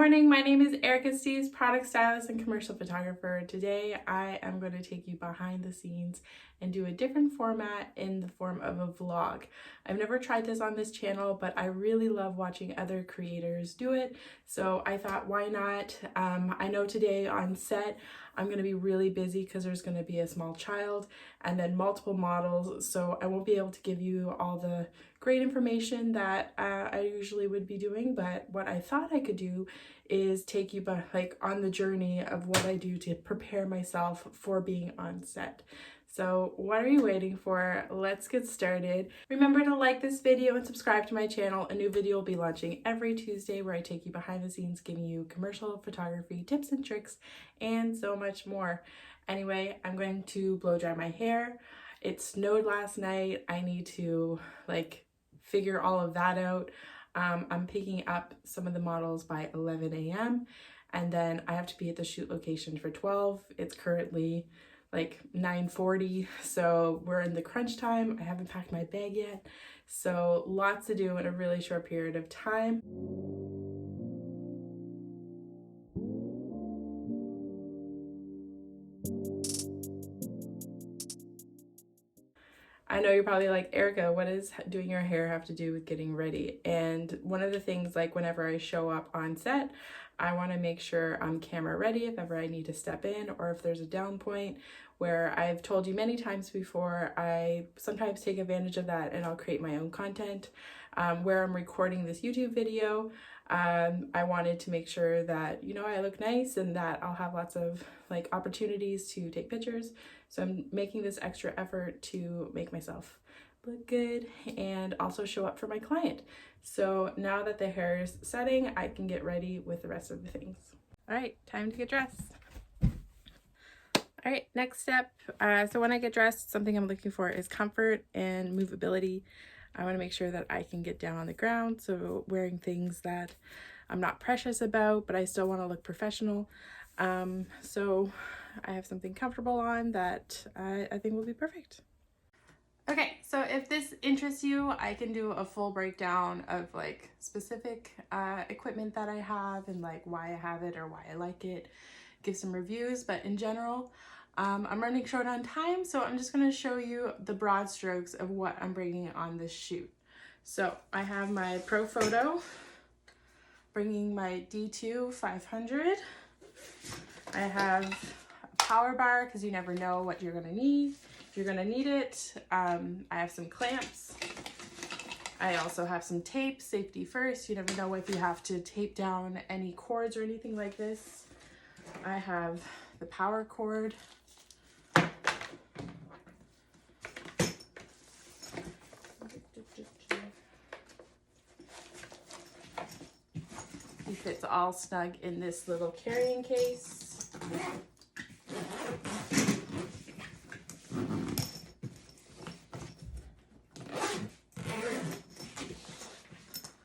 morning, my name is Erica Steeves, product stylist and commercial photographer. Today I am going to take you behind the scenes and do a different format in the form of a vlog. I've never tried this on this channel, but I really love watching other creators do it, so I thought why not. I know today on set I'm going to be really busy because there's going to be a small child and then multiple models, so I won't be able to give you all the great information that I usually would be doing, but what I thought I could do is take you on the journey of what I do to prepare myself for being on set. So what are you waiting for? Let's get started. Remember to like this video and subscribe to my channel. A new video will be launching every Tuesday where I take you behind the scenes, giving you commercial photography tips and tricks and so much more. Anyway, I'm going to blow dry my hair. It snowed last night. I need to figure all of that out. I'm picking up some of the models by 11 a.m. and then I have to be at the shoot location for 12. It's currently 9:40, so we're in the crunch time. I haven't packed my bag yet, so lots to do in a really short period of time. I know you're probably like, Erica, what does doing your hair have to do with getting ready? And one of the things, whenever I show up on set, I want to make sure I'm camera ready if ever I need to step in, or if there's a down point where I've told you many times before, I sometimes take advantage of that and I'll create my own content. Where I'm recording this YouTube video, I wanted to make sure that, I look nice and that I'll have lots of opportunities to take pictures. So I'm making this extra effort to make myself look good and also show up for my client. So now that the hair is setting, I can get ready with the rest of the things. All right, time to get dressed. All right, next step. So when I get dressed, something I'm looking for is comfort and movability. I want to make sure that I can get down on the ground, so wearing things that I'm not precious about, but I still want to look professional. So I have something comfortable on that I think will be perfect. Okay, so if this interests you, I can do a full breakdown of specific equipment that I have and why I have it or why I like it, give some reviews, but in general, I'm running short on time, so I'm just going to show you the broad strokes of what I'm bringing on this shoot. So I have my Pro Photo, bringing my D2 500. I have a power bar because you never know what you're going to need. If you're going to need it, I have some clamps. I also have some tape, safety first. You never know if you have to tape down any cords or anything like this. I have the power cord. He fits all snug in this little carrying case.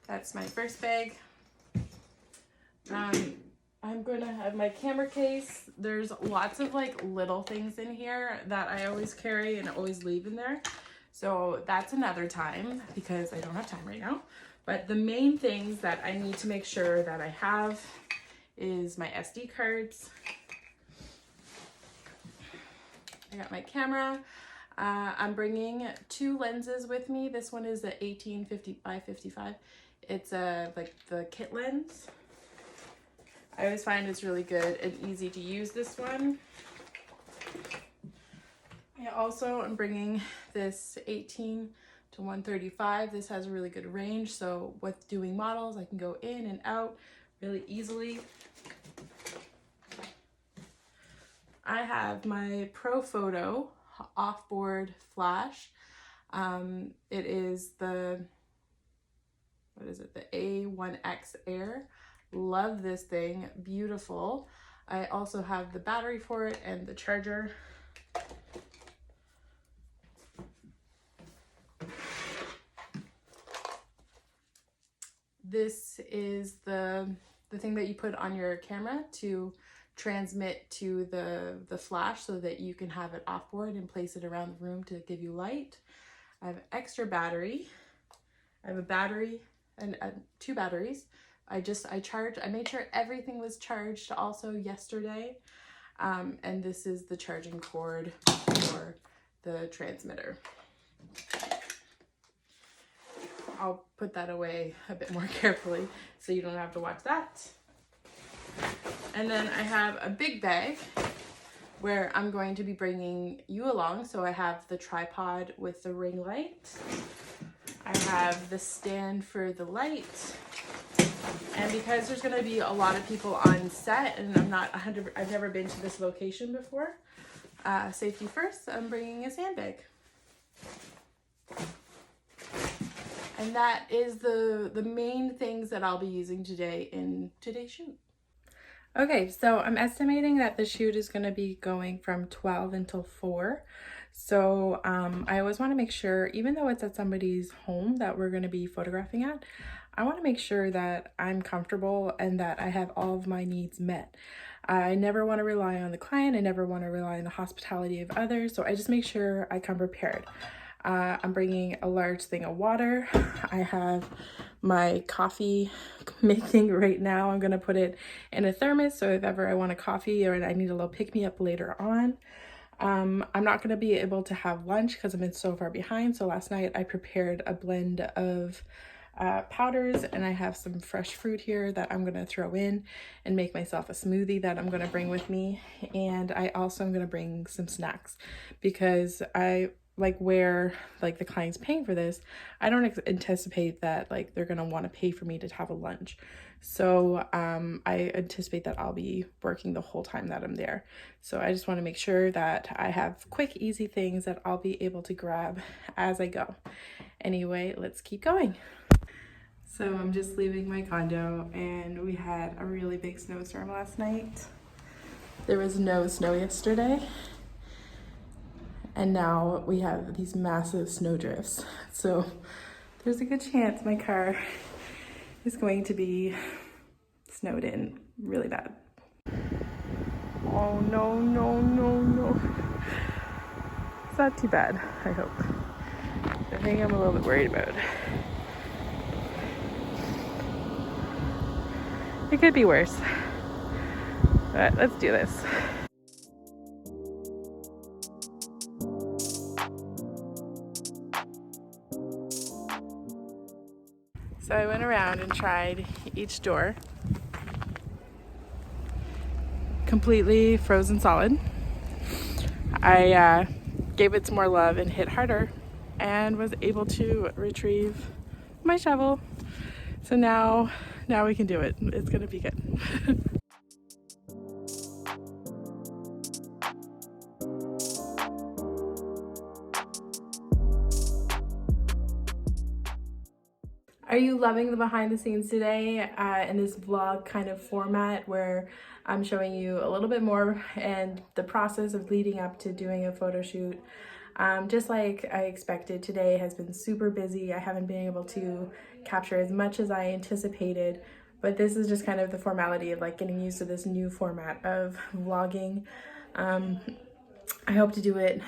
That's my first bag. I'm going to have my camera case. There's lots of little things in here that I always carry and always leave in there. So that's another time because I don't have time right now. But the main things that I need to make sure that I have is my SD cards. I got my camera. I'm bringing two lenses with me. This one is the 18-55. It's the kit lens. I always find it's really good and easy to use, this one. I also am bringing this 18-135. This has a really good range, so with doing models, I can go in and out really easily. I have my Pro Photo off-board flash. It is the, the A1X Air. Love this thing, beautiful. I also have the battery for it and the charger. This is the thing that you put on your camera to transmit to the flash so that you can have it off board and place it around the room to give you light. I have extra battery. I have a battery and two batteries I made sure everything was charged also yesterday. And this is the charging cord for the transmitter. I'll put that away a bit more carefully so you don't have to watch that. And then I have a big bag where I'm going to be bringing you along. So I have the tripod with the ring light. I have the stand for the light. And because there's going to be a lot of people on set and I've never been to this location before, safety first, I'm bringing a sandbag. And that is the main things that I'll be using today in today's shoot. Okay, so I'm estimating that the shoot is going to be going from 12 until 4. So I always want to make sure, even though it's at somebody's home that we're going to be photographing at, I want to make sure that I'm comfortable and that I have all of my needs met. I never want to rely on the client. I never want to rely on the hospitality of others. So I just make sure I come prepared. I'm bringing a large thing of water. I have my coffee making right now. I'm gonna put it in a thermos, so if ever I want a coffee or I need a little pick-me-up later on. I'm not gonna be able to have lunch because I've been so far behind. So last night I prepared a blend of powders, and I have some fresh fruit here that I'm gonna throw in and make myself a smoothie that I'm gonna bring with me. And I also am gonna bring some snacks because where the client's paying for this, I don't anticipate that they're gonna want to pay for me to have a lunch. So I anticipate that I'll be working the whole time that I'm there. So I just want to make sure that I have quick, easy things that I'll be able to grab as I go. Anyway, let's keep going. So I'm just leaving my condo, and we had a really big snowstorm last night. There was no snow yesterday. And now we have these massive snow drifts. So there's a good chance my car is going to be snowed in really bad. Oh no, no, no, no. It's not too bad, I hope. The thing I'm a little bit worried about. It could be worse. But let's do this. So I went around and tried each door. Completely frozen solid. I gave it some more love and hit harder and was able to retrieve my shovel. So now we can do it. It's gonna be good. Are you loving the behind the scenes today in this vlog kind of format where I'm showing you a little bit more and the process of leading up to doing a photo shoot? Just like I expected, today has been super busy. I haven't been able to capture as much as I anticipated, but this is just kind of the formality of getting used to this new format of vlogging. I hope to do it,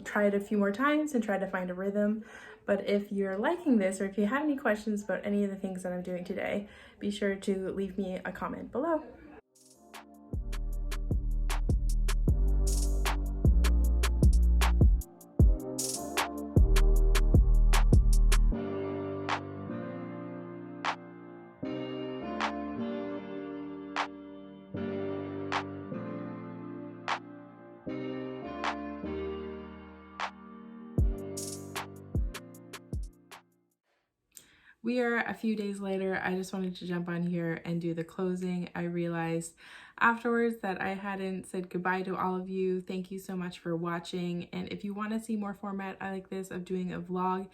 try it a few more times and try to find a rhythm. But if you're liking this, or if you have any questions about any of the things that I'm doing today, be sure to leave me a comment below. We are a few days later. I just wanted to jump on here and do the closing. I realized afterwards that I hadn't said goodbye to all of you. Thank you so much for watching. And if you want to see more format like this of doing a vlog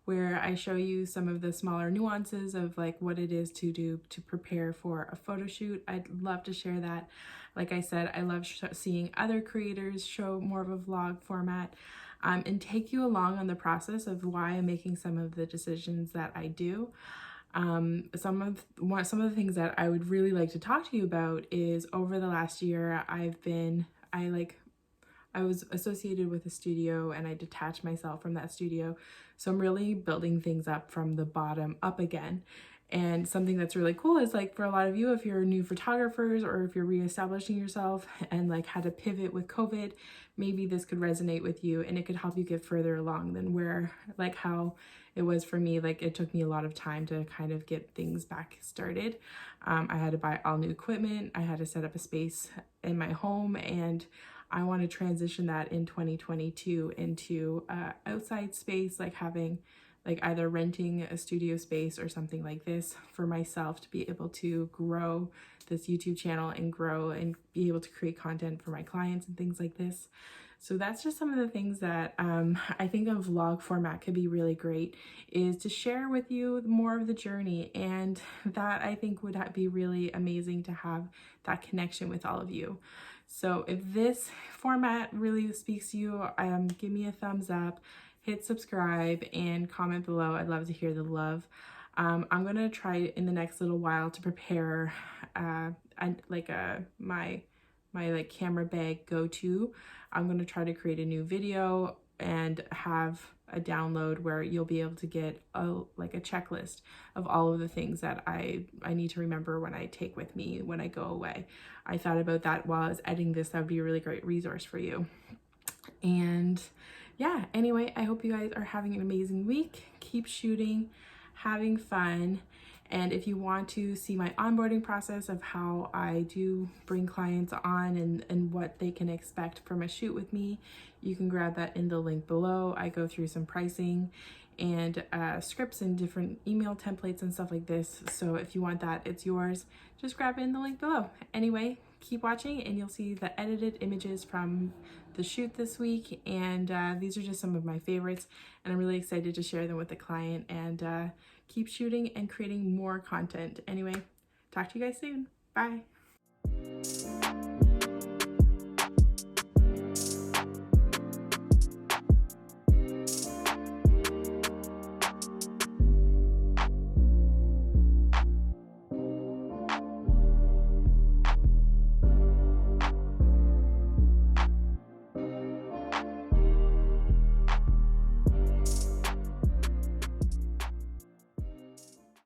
where I show you some of the smaller nuances of what it is to do to prepare for a photo shoot, I'd love to share that. Like I said, I love seeing other creators show more of a vlog format. And take you along on the process of why I'm making some of the decisions that I do. Some of the things that I would really like to talk to you about is over the last year, I was associated with a studio and I detached myself from that studio. So I'm really building things up from the bottom up again. And something that's really cool is like for a lot of you, if you're new photographers or if you're reestablishing yourself and like had to pivot with COVID, maybe this could resonate with you and it could help you get further along than where like how it was for me. Like it took me a lot of time to kind of get things back started. I had to buy all new equipment. I had to set up a space in my home, and I want to transition that in 2022 into outside space, like having like either renting a studio space or something like this for myself to be able to grow this YouTube channel and grow and be able to create content for my clients and things like this. So that's just some of the things that I think a vlog format could be really great, is to share with you more of the journey, and that I think would be really amazing to have that connection with all of you. So if this format really speaks to you, give me a thumbs up, hit subscribe, and comment below. I'd love to hear the love. I'm gonna try in the next little while to prepare my like camera bag go-to. I'm gonna try to create a new video and have a download where you'll be able to get a checklist of all of the things that I need to remember when I take with me when I go away. I thought about that while I was editing this. That would be a really great resource for you. And yeah, anyway, I hope you guys are having an amazing week. Keep shooting, having fun. And if you want to see my onboarding process of how I do bring clients on and what they can expect from a shoot with me, you can grab that in the link below. I go through some pricing and scripts and different email templates and stuff like this. So if you want that, it's yours. Just grab it in the link below. Anyway, keep watching and you'll see the edited images from the shoot this week. And these are just some of my favorites. And I'm really excited to share them with the client and keep shooting and creating more content. Anyway, talk to you guys soon. Bye.